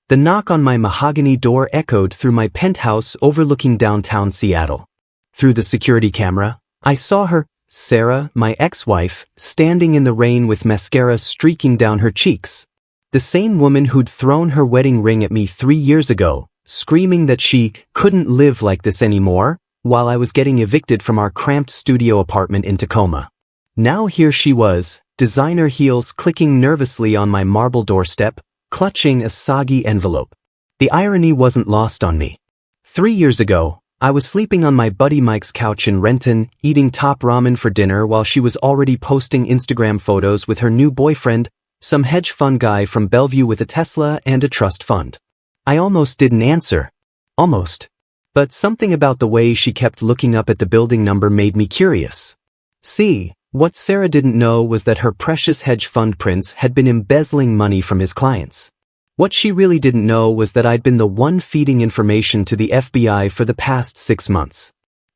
The knock on my mahogany door echoed through my penthouse overlooking downtown Seattle. Through the security camera, I saw her, Sarah, my ex-wife, standing in the rain with mascara streaking down her cheeks. The same woman who'd thrown her wedding ring at me 3 years ago, screaming that she couldn't live like this anymore, while I was getting evicted from our cramped studio apartment in Tacoma. Now here she was, designer heels clicking nervously on my marble doorstep, clutching a soggy envelope. The irony wasn't lost on me. 3 years ago, I was sleeping on my buddy Mike's couch in Renton, eating top ramen for dinner while she was already posting Instagram photos with her new boyfriend, some hedge fund guy from Bellevue with a Tesla and a trust fund. I almost didn't answer. Almost. But something about the way she kept looking up at the building number made me curious. See, what Sarah didn't know was that her precious hedge fund prince had been embezzling money from his clients. What she really didn't know was that I'd been the one feeding information to the FBI for the past 6 months.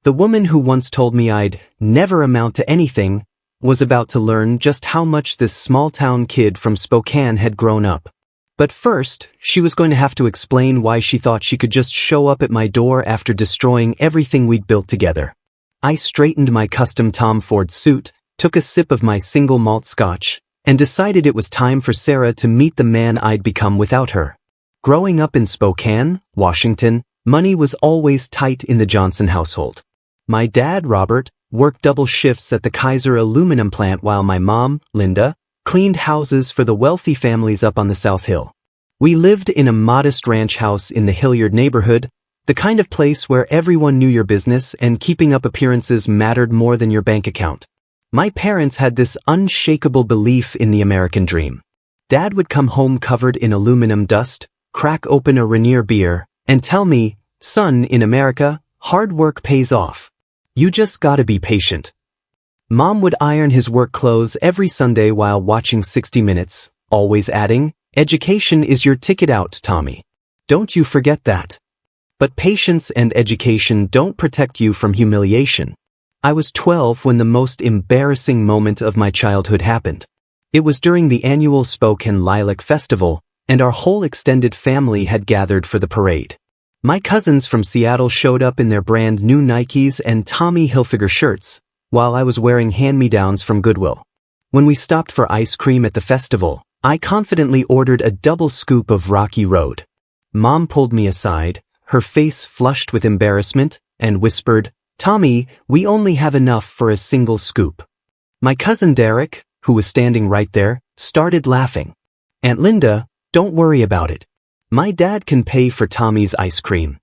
The woman who once told me I'd never amount to anything was about to learn just how much this small-town kid from Spokane had grown up. But first, she was going to have to explain why she thought she could just show up at my door after destroying everything we'd built together. I straightened my custom Tom Ford suit, took a sip of my single malt scotch, and decided it was time for Sarah to meet the man I'd become without her. Growing up in Spokane, Washington, money was always tight in the Johnson household. My dad, Robert, worked double shifts at the Kaiser aluminum plant while my mom, Linda, cleaned houses for the wealthy families up on the South Hill. We lived in a modest ranch house in the Hilliard neighborhood, the kind of place where everyone knew your business and keeping up appearances mattered more than your bank account. My parents had this unshakable belief in the American dream. Dad would come home covered in aluminum dust, crack open a Rainier beer, and tell me, "Son, in America, hard work pays off. You just gotta be patient." Mom would iron his work clothes every Sunday while watching 60 Minutes, always adding, "Education is your ticket out, Tommy. Don't you forget that." But patience and education don't protect you from humiliation. I was 12 when the most embarrassing moment of my childhood happened. It was during the annual Spokane Lilac Festival, and our whole extended family had gathered for the parade. My cousins from Seattle showed up in their brand new Nikes and Tommy Hilfiger shirts, while I was wearing hand-me-downs from Goodwill. When we stopped for ice cream at the festival, I confidently ordered a double scoop of Rocky Road. Mom pulled me aside, her face flushed with embarrassment, and whispered, "Tommy, we only have enough for a single scoop." My cousin Derek, who was standing right there, started laughing. "Aunt Linda, don't worry about it. My dad can pay for Tommy's ice cream."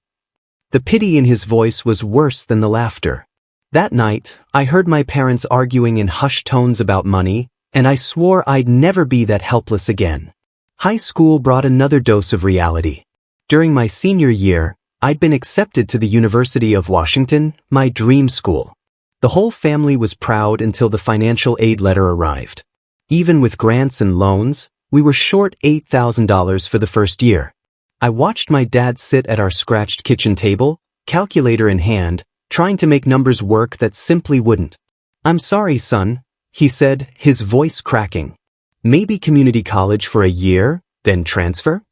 The pity in his voice was worse than the laughter. That night, I heard my parents arguing in hushed tones about money, and I swore I'd never be that helpless again. High school brought another dose of reality. During my senior year, I'd been accepted to the University of Washington, my dream school. The whole family was proud until the financial aid letter arrived. Even with grants and loans, we were short $8,000 for the first year. I watched my dad sit at our scratched kitchen table, calculator in hand, trying to make numbers work that simply wouldn't. "I'm sorry, son," he said, his voice cracking. "Maybe community college for a year, then transfer?"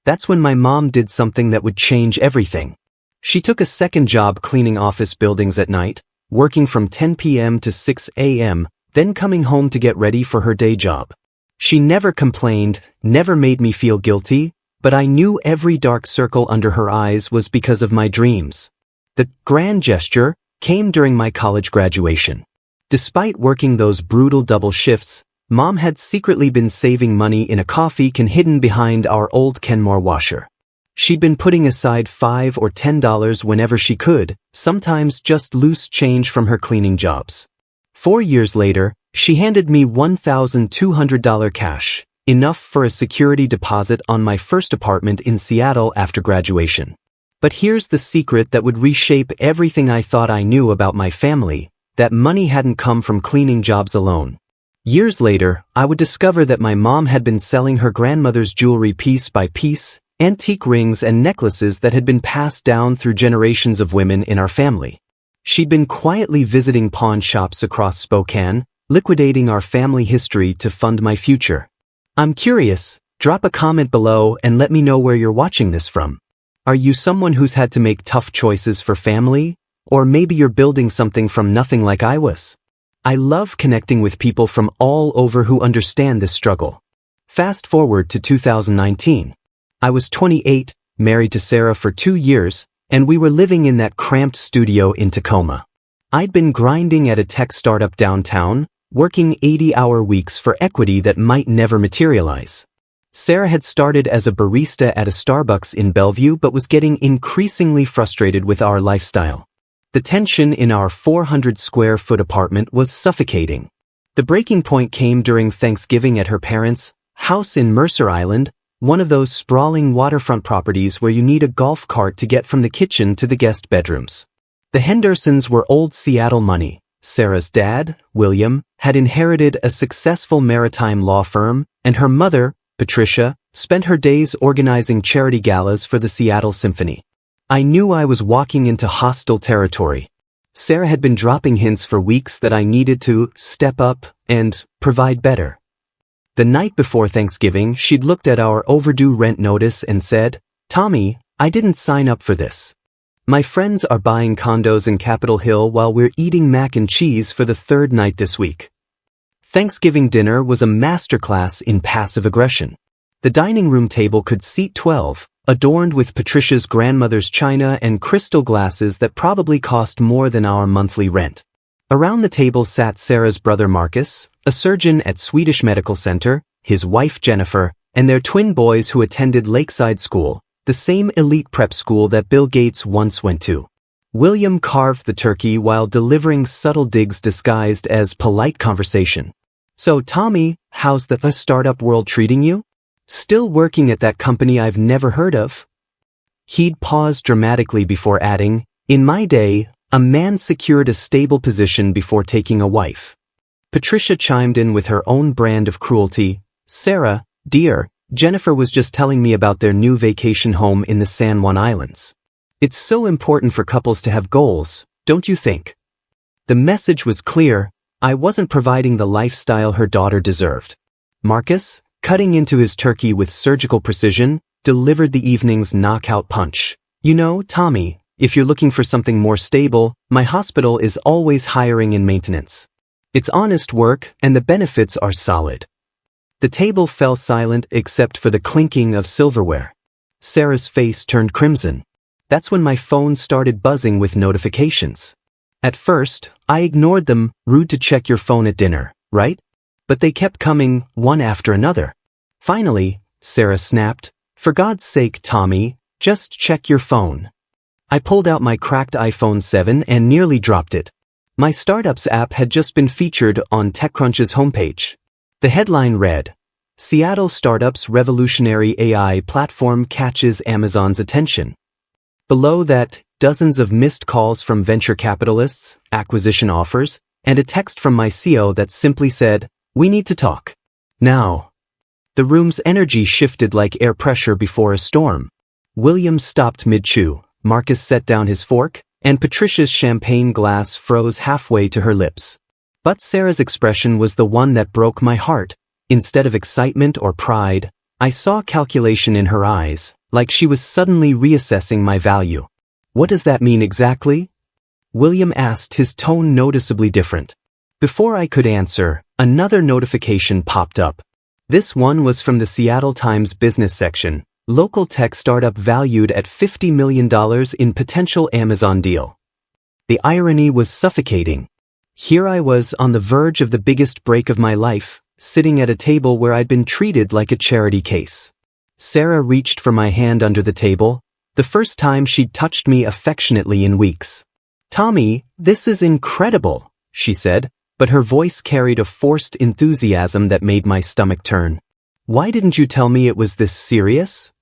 That's when my mom did something that would change everything. She took a second job cleaning office buildings at night, working from 10 p.m. to 6 a.m., then coming home to get ready for her day job. She never complained, never made me feel guilty, but I knew every dark circle under her eyes was because of my dreams. The grand gesture came during my college graduation. Despite working those brutal double shifts, Mom had secretly been saving money in a coffee can hidden behind our old Kenmore washer. She'd been putting aside $5 or $10 whenever she could, sometimes just loose change from her cleaning jobs. 4 years later, she handed me $1,200 cash, enough for a security deposit on my first apartment in Seattle after graduation. But here's the secret that would reshape everything I thought I knew about my family: that money hadn't come from cleaning jobs alone. Years later, I would discover that my mom had been selling her grandmother's jewelry piece by piece, antique rings and necklaces that had been passed down through generations of women in our family. She'd been quietly visiting pawn shops across Spokane, liquidating our family history to fund my future. I'm curious, Drop a comment below and let me know where you're watching this from. Are you someone who's had to make tough choices for family? Or maybe you're building something from nothing like I was? I love connecting with people from all over who understand this struggle. Fast forward to 2019. I was 28, married to Sarah for 2 years, and we were living in that cramped studio in Tacoma. I'd been grinding at a tech startup downtown, working 80-hour weeks for equity that might never materialize. Sarah had started as a barista at a Starbucks in Bellevue but was getting increasingly frustrated with our lifestyle. The tension in our 400-square-foot apartment was suffocating. The breaking point came during Thanksgiving at her parents' house in Mercer Island, one of those sprawling waterfront properties where you need a golf cart to get from the kitchen to the guest bedrooms. The Hendersons were old Seattle money. Sarah's dad, William, had inherited a successful maritime law firm, and her mother, Patricia, spent her days organizing charity galas for the Seattle Symphony. I knew I was walking into hostile territory. Sarah had been dropping hints for weeks that I needed to step up and provide better. The night before Thanksgiving, she'd looked at our overdue rent notice and said, "Tommy, I didn't sign up for this. My friends are buying condos in Capitol Hill while we're eating mac and cheese for the 3rd night this week." Thanksgiving dinner was a masterclass in passive aggression. The dining room table could seat 12, adorned with Patricia's grandmother's china and crystal glasses that probably cost more than our monthly rent. Around the table sat Sarah's brother Marcus, a surgeon at Swedish Medical Center, his wife Jennifer, and their twin boys who attended Lakeside School, the same elite prep school that Bill Gates once went to. William carved the turkey while delivering subtle digs disguised as polite conversation. "So, Tommy, how's the startup world treating you? Still working at that company I've never heard of?" He'd pause dramatically before adding, "In my day, a man secured a stable position before taking a wife." Patricia chimed in with her own brand of cruelty. "Sarah, dear, Jennifer was just telling me about their new vacation home in the San Juan Islands. It's so important for couples to have goals, don't you think?" The message was clear. I wasn't providing the lifestyle her daughter deserved. Marcus, cutting into his turkey with surgical precision, delivered the evening's knockout punch. "You know, Tommy, if you're looking for something more stable, my hospital is always hiring in maintenance. It's honest work and the benefits are solid." The table fell silent except for the clinking of silverware. Sarah's face turned crimson. That's when my phone started buzzing with notifications. At first, I ignored them. Rude to check your phone at dinner, right? But they kept coming, one after another. Finally, Sarah snapped, "For God's sake, Tommy, just check your phone." I pulled out my cracked iPhone 7 and nearly dropped it. My Startups app had just been featured on TechCrunch's homepage. The headline read, "Seattle Startups Revolutionary AI Platform Catches Amazon's Attention." Below that, dozens of missed calls from venture capitalists, acquisition offers, and a text from my CEO that simply said, "We need to talk. Now." The room's energy shifted like air pressure before a storm. William stopped mid-chew, Marcus set down his fork, and Patricia's champagne glass froze halfway to her lips. But Sarah's expression was the one that broke my heart. Instead of excitement or pride, I saw calculation in her eyes, like she was suddenly reassessing my value. "What does that mean exactly?" William asked, his tone noticeably different. Before I could answer, another notification popped up. This one was from the Seattle Times business section, local tech startup valued at $50 million in potential Amazon deal. The irony was suffocating. Here I was on the verge of the biggest break of my life, sitting at a table where I'd been treated like a charity case. Sarah reached for my hand under the table, the first time she'd touched me affectionately in weeks. "Tommy, this is incredible," she said, but her voice carried a forced enthusiasm that made my stomach turn. "Why didn't you tell me it was this serious?"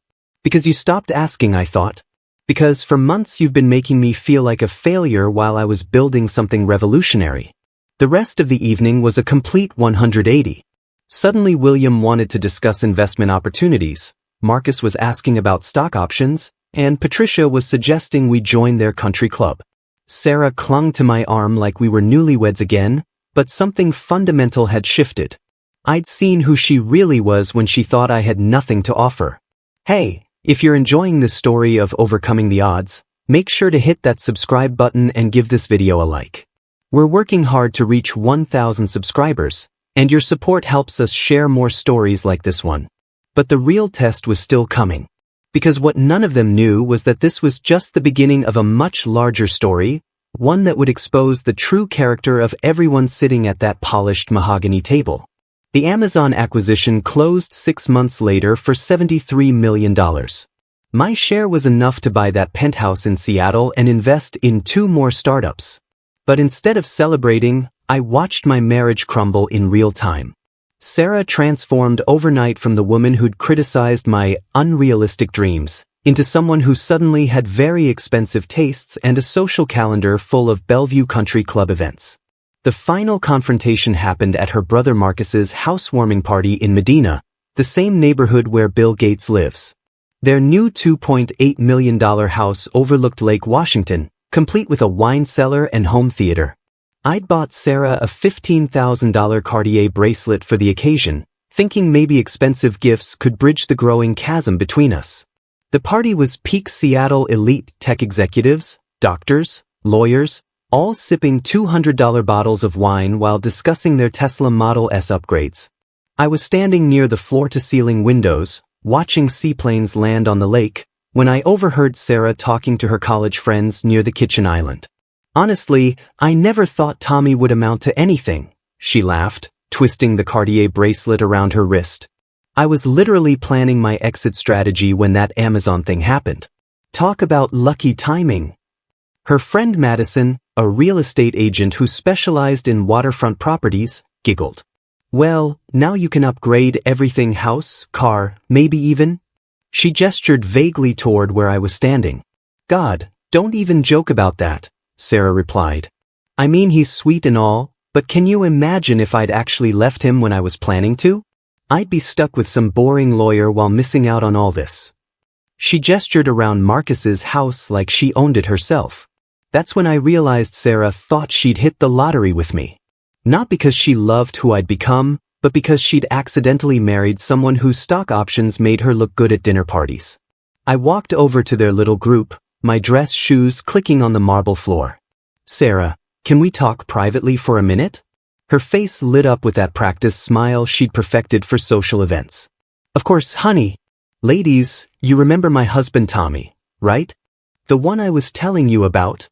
"Because you stopped asking," I thought. "Because for months you've been making me feel like a failure while I was building something revolutionary." The rest of the evening was a complete 180. Suddenly William wanted to discuss investment opportunities, Marcus was asking about stock options, and Patricia was suggesting we join their country club. Sarah clung to my arm like we were newlyweds again, but something fundamental had shifted. I'd seen who she really was when she thought I had nothing to offer. Hey, if you're enjoying this story of overcoming the odds, make sure to hit that subscribe button and give this video a like. We're working hard to reach 1,000 subscribers, and your support helps us share more stories like this one. But the real test was still coming. Because what none of them knew was that this was just the beginning of a much larger story, one that would expose the true character of everyone sitting at that polished mahogany table. The Amazon acquisition closed 6 months later for $73 million. My share was enough to buy that penthouse in Seattle and invest in 2 more startups. But instead of celebrating, I watched my marriage crumble in real time. Sarah transformed overnight from the woman who'd criticized my unrealistic dreams into someone who suddenly had very expensive tastes and a social calendar full of Bellevue Country Club events. The final confrontation happened at her brother Marcus's housewarming party in Medina, the same neighborhood where Bill Gates lives. Their new $2.8 million house overlooked Lake Washington, complete with a wine cellar and home theater. I'd bought Sarah a $15,000 Cartier bracelet for the occasion, thinking maybe expensive gifts could bridge the growing chasm between us. The party was peak Seattle elite tech executives, doctors, lawyers, all sipping $200 bottles of wine while discussing their Tesla Model S upgrades. I was standing near the floor-to-ceiling windows, watching seaplanes land on the lake, when I overheard Sarah talking to her college friends near the kitchen island. Honestly, I never thought Tommy would amount to anything, she laughed, twisting the Cartier bracelet around her wrist. I was literally planning my exit strategy when that Amazon thing happened. Talk about lucky timing. Her friend Madison, a real estate agent who specialized in waterfront properties, giggled. Well, now you can upgrade everything: house, car, maybe even. She gestured vaguely toward where I was standing. God, don't even joke about that, Sarah replied. I mean, he's sweet and all, but can you imagine if I'd actually left him when I was planning to? I'd be stuck with some boring lawyer while missing out on all this. She gestured around Marcus's house like she owned it herself. That's when I realized Sarah thought she'd hit the lottery with me. Not because she loved who I'd become, but because she'd accidentally married someone whose stock options made her look good at dinner parties. I walked over to their little group, my dress shoes clicking on the marble floor. Sarah, can we talk privately for a minute? Her face lit up with that practice smile she'd perfected for social events. Of course, honey. Ladies, you remember my husband Tommy, right? The one I was telling you about?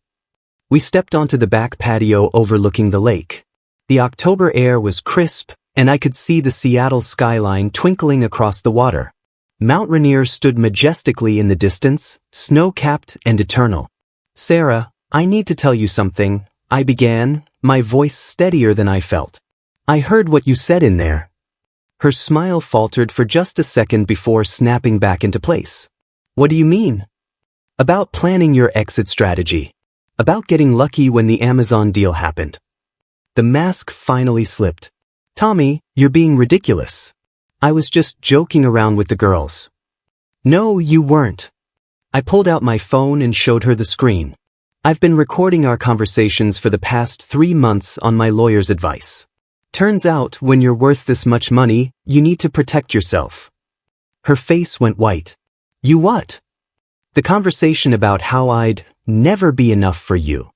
We stepped onto the back patio overlooking the lake. The October air was crisp, and I could see the Seattle skyline twinkling across the water. Mount Rainier stood majestically in the distance, snow-capped and eternal. Sarah, I need to tell you something, I began, my voice steadier than I felt. I heard what you said in there. Her smile faltered for just a second before snapping back into place. What do you mean? About planning your exit strategy. About getting lucky when the Amazon deal happened. The mask finally slipped. Tommy, you're being ridiculous. I was just joking around with the girls. No, you weren't. I pulled out my phone and showed her the screen. I've been recording our conversations for the past 3 months on my lawyer's advice. Turns out, when you're worth this much money, you need to protect yourself. Her face went white. You what? The conversation about how I'd never be enough for you.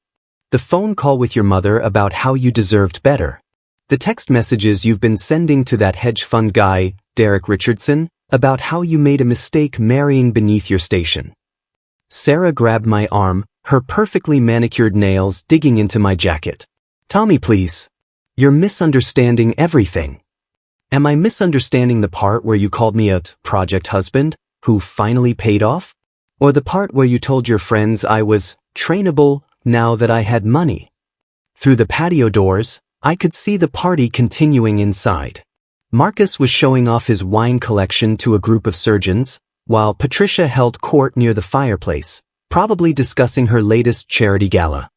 The phone call with your mother about how you deserved better. The text messages you've been sending to that hedge fund guy, Derek Richardson, about how you made a mistake marrying beneath your station. Sarah grabbed my arm, her perfectly manicured nails digging into my jacket. Tommy, please. You're misunderstanding everything. Am I misunderstanding the part where you called me a project husband who finally paid off? Or the part where you told your friends I was trainable now that I had money? Through the patio doors, I could see the party continuing inside. Marcus was showing off his wine collection to a group of surgeons, while Patricia held court near the fireplace, probably discussing her latest charity gala.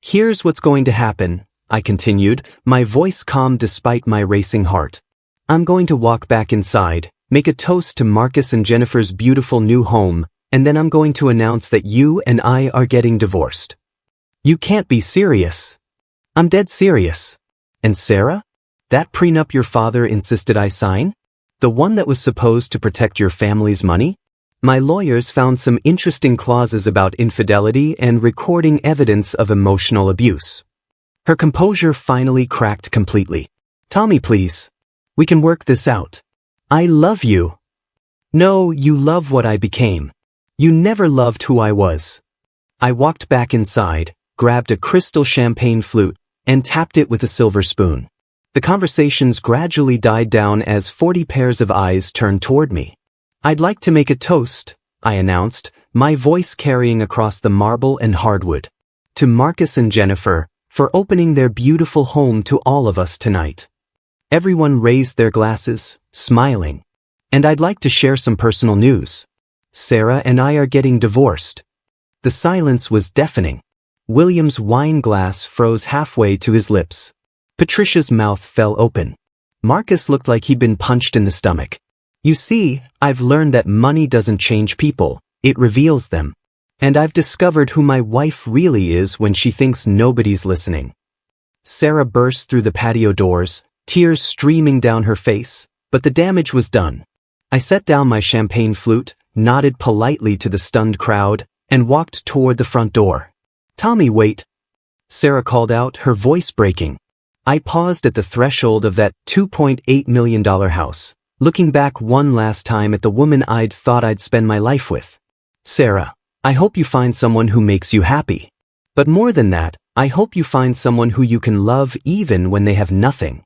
Here's what's going to happen, I continued, my voice calm despite my racing heart. I'm going to walk back inside, make a toast to Marcus and Jennifer's beautiful new home, and then I'm going to announce that you and I are getting divorced. You can't be serious. I'm dead serious. And Sarah? That prenup your father insisted I sign? The one that was supposed to protect your family's money? My lawyers found some interesting clauses about infidelity and recording evidence of emotional abuse. Her composure finally cracked completely. Tommy, please. We can work this out. I love you. No, you love what I became. You never loved who I was. I walked back inside, grabbed a crystal champagne flute, and tapped it with a silver spoon. The conversations gradually died down as 40 pairs of eyes turned toward me. I'd like to make a toast, I announced, my voice carrying across the marble and hardwood. To Marcus and Jennifer, for opening their beautiful home to all of us tonight. Everyone raised their glasses, smiling. And I'd like to share some personal news. Sarah and I are getting divorced. The silence was deafening. William's wine glass froze halfway to his lips. Patricia's mouth fell open. Marcus looked like he'd been punched in the stomach. You see, I've learned that money doesn't change people, it reveals them. And I've discovered who my wife really is when she thinks nobody's listening. Sarah burst through the patio doors, tears streaming down her face, but the damage was done. I set down my champagne flute, nodded politely to the stunned crowd, and walked toward the front door. Tommy, wait. Sarah called out, her voice breaking. I paused at the threshold of that $2.8 million house, looking back one last time at the woman I'd thought I'd spend my life with. Sarah, I hope you find someone who makes you happy. But more than that, I hope you find someone who you can love even when they have nothing.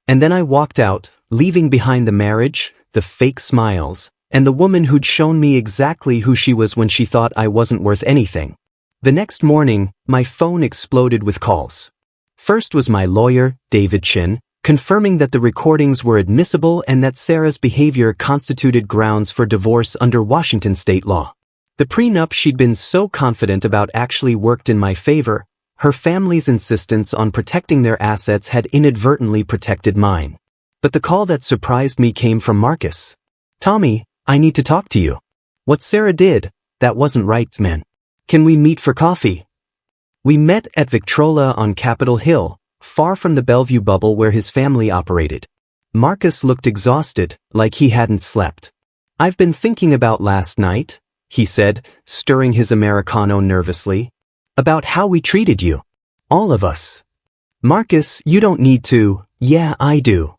And then I walked out, leaving behind the marriage, the fake smiles, and the woman who'd shown me exactly who she was when she thought I wasn't worth anything. The next morning, my phone exploded with calls. First was my lawyer, David Chin, confirming that the recordings were admissible and that Sarah's behavior constituted grounds for divorce under Washington state law. The prenup she'd been so confident about actually worked in my favor. Her family's insistence on protecting their assets had inadvertently protected mine. But the call that surprised me came from Marcus. Tommy, I need to talk to you. What Sarah did, that wasn't right, man. Can we meet for coffee? We met at Victrola on Capitol Hill, far from the Bellevue bubble where his family operated. Marcus looked exhausted, like he hadn't slept. I've been thinking about last night, he said, stirring his Americano nervously. About how we treated you. All of us. Marcus, you don't need to. Yeah, I do.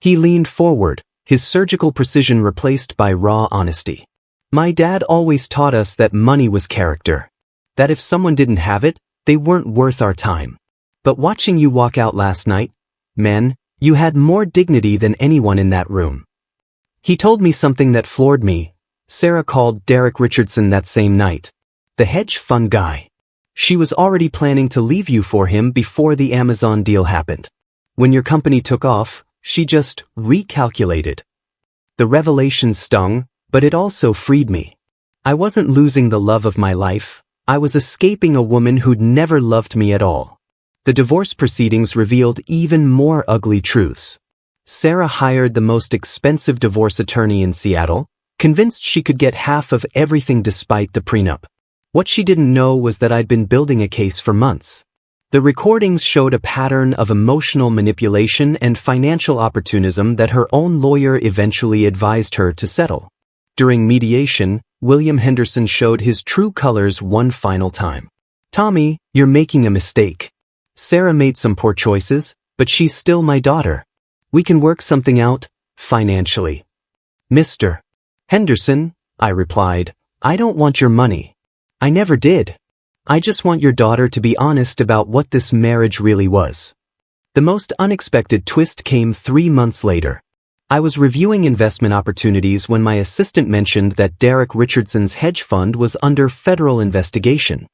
He leaned forward, his surgical precision replaced by raw honesty. My dad always taught us that money was character. That if someone didn't have it, they weren't worth our time. But watching you walk out last night, man, you had more dignity than anyone in that room. He told me something that floored me. Sarah called Derek Richardson that same night. The hedge fund guy. She was already planning to leave you for him before the Amazon deal happened. When your company took off, she just recalculated. The revelation stung, but it also freed me. I wasn't losing the love of my life. I was escaping a woman who'd never loved me at all. The divorce proceedings revealed even more ugly truths. Sarah hired the most expensive divorce attorney in Seattle, convinced she could get half of everything despite the prenup. What she didn't know was that I'd been building a case for months. The recordings showed a pattern of emotional manipulation and financial opportunism that her own lawyer eventually advised her to settle. During mediation, William Henderson showed his true colors one final time. Tommy, you're making a mistake. Sarah made some poor choices, but she's still my daughter. We can work something out, financially. Mr. Henderson, I replied, I don't want your money. I never did. I just want your daughter to be honest about what this marriage really was. The most unexpected twist came 3 months later. I was reviewing investment opportunities when my assistant mentioned that Derek Richardson's hedge fund was under federal investigation.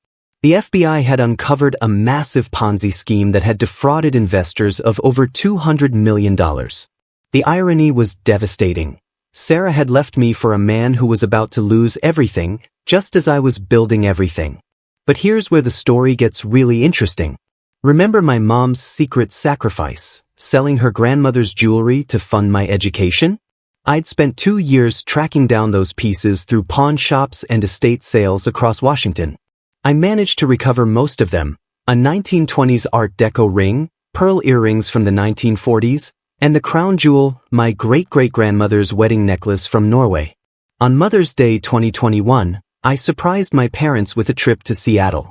The FBI had uncovered a massive Ponzi scheme that had defrauded investors of over $200 million. The irony was devastating. Sarah had left me for a man who was about to lose everything, just as I was building everything. But here's where the story gets really interesting. Remember my mom's secret sacrifice, selling her grandmother's jewelry to fund my education? I'd spent 2 years tracking down those pieces through pawn shops and estate sales across Washington. I managed to recover most of them, a 1920s Art Deco ring, pearl earrings from the 1940s, and the crown jewel, my great-great-grandmother's wedding necklace from Norway. On Mother's Day 2021, I surprised my parents with a trip to Seattle.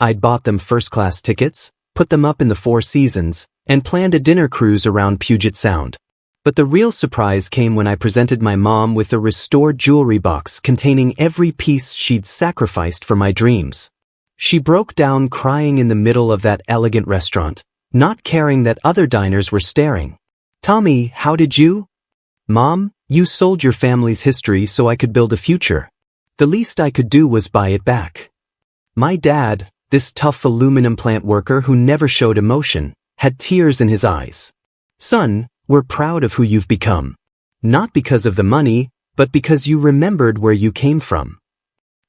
I'd bought them first-class tickets, put them up in the Four Seasons, and planned a dinner cruise around Puget Sound. But the real surprise came when I presented my mom with a restored jewelry box containing every piece she'd sacrificed for my dreams. She broke down crying in the middle of that elegant restaurant, not caring that other diners were staring. "Tommy, how did you?" "Mom, you sold your family's history so I could build a future. The least I could do was buy it back." My dad, this tough aluminum plant worker who never showed emotion, had tears in his eyes. "Son, we're proud of who you've become. Not because of the money, but because you remembered where you came from."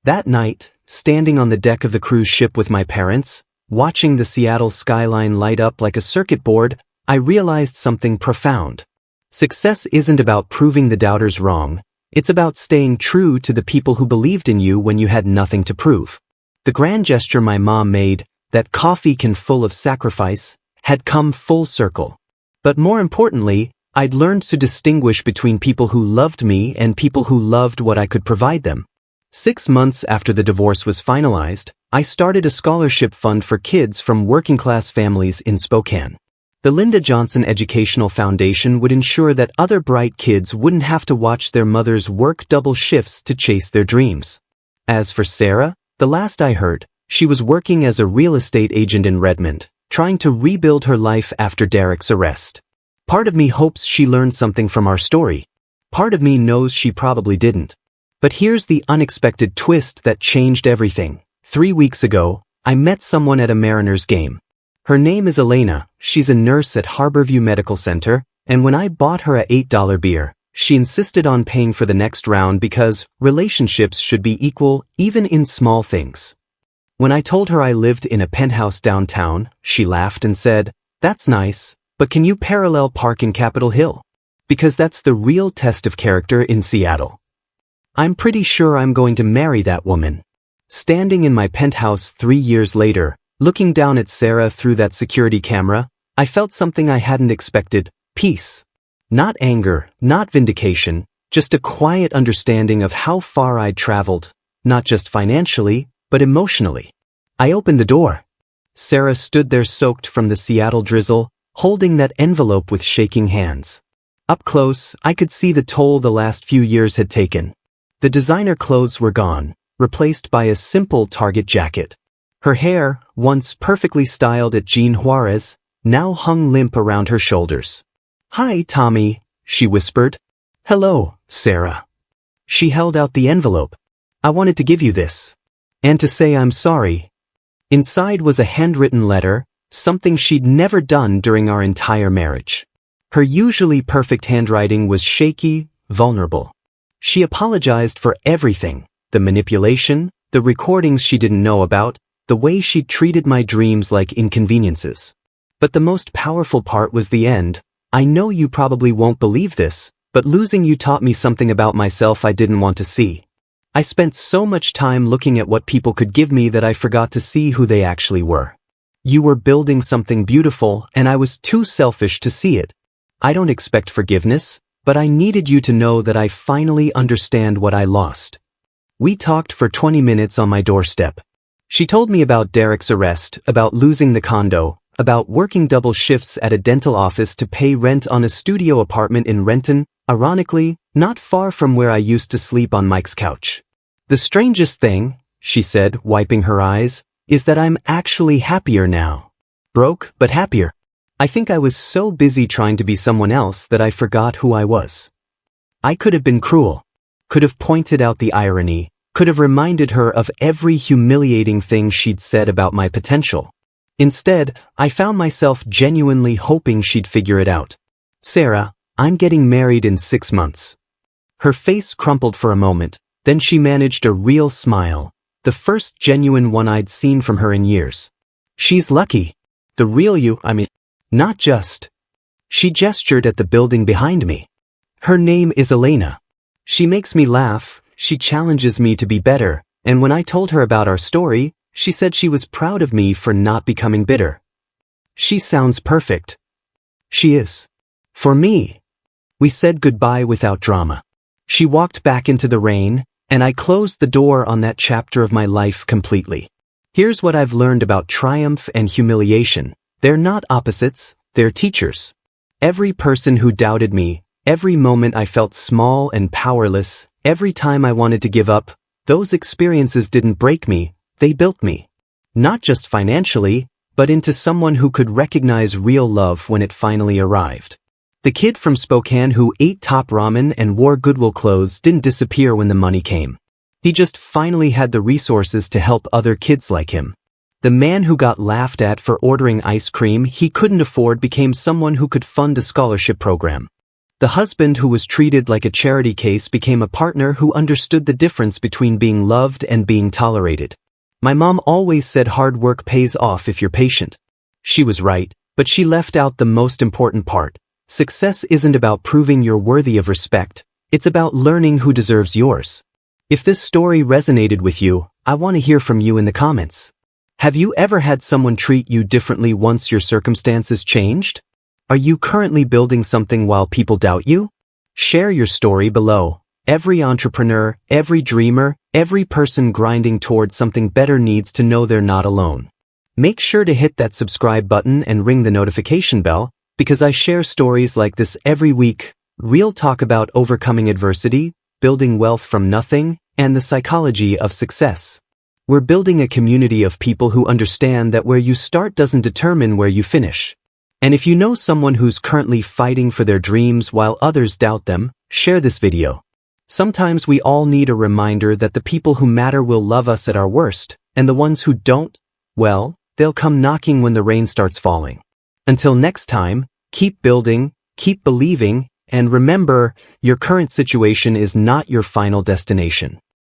That night, standing on the deck of the cruise ship with my parents, watching the Seattle skyline light up like a circuit board, I realized something profound. Success isn't about proving the doubters wrong, it's about staying true to the people who believed in you when you had nothing to prove. The grand gesture my mom made, that coffee can full of sacrifice, had come full circle. But more importantly, I'd learned to distinguish between people who loved me and people who loved what I could provide them. 6 months after the divorce was finalized, I started a scholarship fund for kids from working-class families in Spokane. The Linda Johnson Educational Foundation would ensure that other bright kids wouldn't have to watch their mothers work double shifts to chase their dreams. As for Sarah, the last I heard, she was working as a real estate agent in Redmond, trying to rebuild her life after Derek's arrest. Part of me hopes she learned something from our story. Part of me knows she probably didn't. But here's the unexpected twist that changed everything. 3 weeks ago, I met someone at a Mariners game. Her name is Elena, she's a nurse at Harborview Medical Center, and when I bought her a $8 beer, she insisted on paying for the next round because relationships should be equal even in small things. When I told her I lived in a penthouse downtown, she laughed and said, "That's nice, but can you parallel park in Capitol Hill? Because that's the real test of character in Seattle." I'm pretty sure I'm going to marry that woman. Standing in my penthouse 3 years later, looking down at Sarah through that security camera, I felt something I hadn't expected: peace. Not anger, not vindication, just a quiet understanding of how far I'd traveled, not just financially, but emotionally. I opened the door. Sarah stood there soaked from the Seattle drizzle, holding that envelope with shaking hands. Up close, I could see the toll the last few years had taken. The designer clothes were gone, replaced by a simple Target jacket. Her hair, once perfectly styled at Jean Juarez, now hung limp around her shoulders. "Hi, Tommy," she whispered. "Hello, Sarah." She held out the envelope. "I wanted to give you this. And to say I'm sorry." Inside was a handwritten letter, something she'd never done during our entire marriage. Her usually perfect handwriting was shaky, vulnerable. She apologized for everything: the manipulation, the recordings she didn't know about, the way she treated my dreams like inconveniences. But the most powerful part was the end. "I know you probably won't believe this, but losing you taught me something about myself I didn't want to see. I spent so much time looking at what people could give me that I forgot to see who they actually were. You were building something beautiful, and I was too selfish to see it. I don't expect forgiveness, but I needed you to know that I finally understand what I lost." We talked for 20 minutes on my doorstep. She told me about Derek's arrest, about losing the condo, about working double shifts at a dental office to pay rent on a studio apartment in Renton, ironically, not far from where I used to sleep on Mike's couch. "The strangest thing," she said, wiping her eyes, "is that I'm actually happier now. Broke, but happier. I think I was so busy trying to be someone else that I forgot who I was." I could have been cruel. Could have pointed out the irony. Could have reminded her of every humiliating thing she'd said about my potential. Instead, I found myself genuinely hoping she'd figure it out. "Sarah, I'm getting married in 6 months." Her face crumpled for a moment, then she managed a real smile, the first genuine one I'd seen from her in years. "She's lucky. The real you, I mean, not just." She gestured at the building behind me. "Her name is Elena. She makes me laugh. She challenges me to be better, and when I told her about our story, she said she was proud of me for not becoming bitter." She sounds perfect. She is. For me. We said goodbye without drama. She walked back into the rain, and I closed the door on that chapter of my life completely. Here's what I've learned about triumph and humiliation. They're not opposites, they're teachers. Every person who doubted me, every moment I felt small and powerless, every time I wanted to give up, those experiences didn't break me, they built me. Not just financially, but into someone who could recognize real love when it finally arrived. The kid from Spokane who ate top ramen and wore Goodwill clothes didn't disappear when the money came. He just finally had the resources to help other kids like him. The man who got laughed at for ordering ice cream he couldn't afford became someone who could fund a scholarship program. The husband who was treated like a charity case became a partner who understood the difference between being loved and being tolerated. My mom always said hard work pays off if you're patient. She was right, but she left out the most important part. Success isn't about proving you're worthy of respect, it's about learning who deserves yours. If this story resonated with you, I want to hear from you in the comments. Have you ever had someone treat you differently once your circumstances changed? Are you currently building something while people doubt you? Share your story below. Every entrepreneur, every dreamer, every person grinding towards something better needs to know they're not alone. Make sure to hit that subscribe button and ring the notification bell, because I share stories like this every week. Real talk about overcoming adversity, building wealth from nothing, and the psychology of success. We're building a community of people who understand that where you start doesn't determine where you finish. And if you know someone who's currently fighting for their dreams while others doubt them, share this video. Sometimes we all need a reminder that the people who matter will love us at our worst, and the ones who don't, well, they'll come knocking when the rain starts falling. Until next time, keep building, keep believing, and remember, your current situation is not your final destination.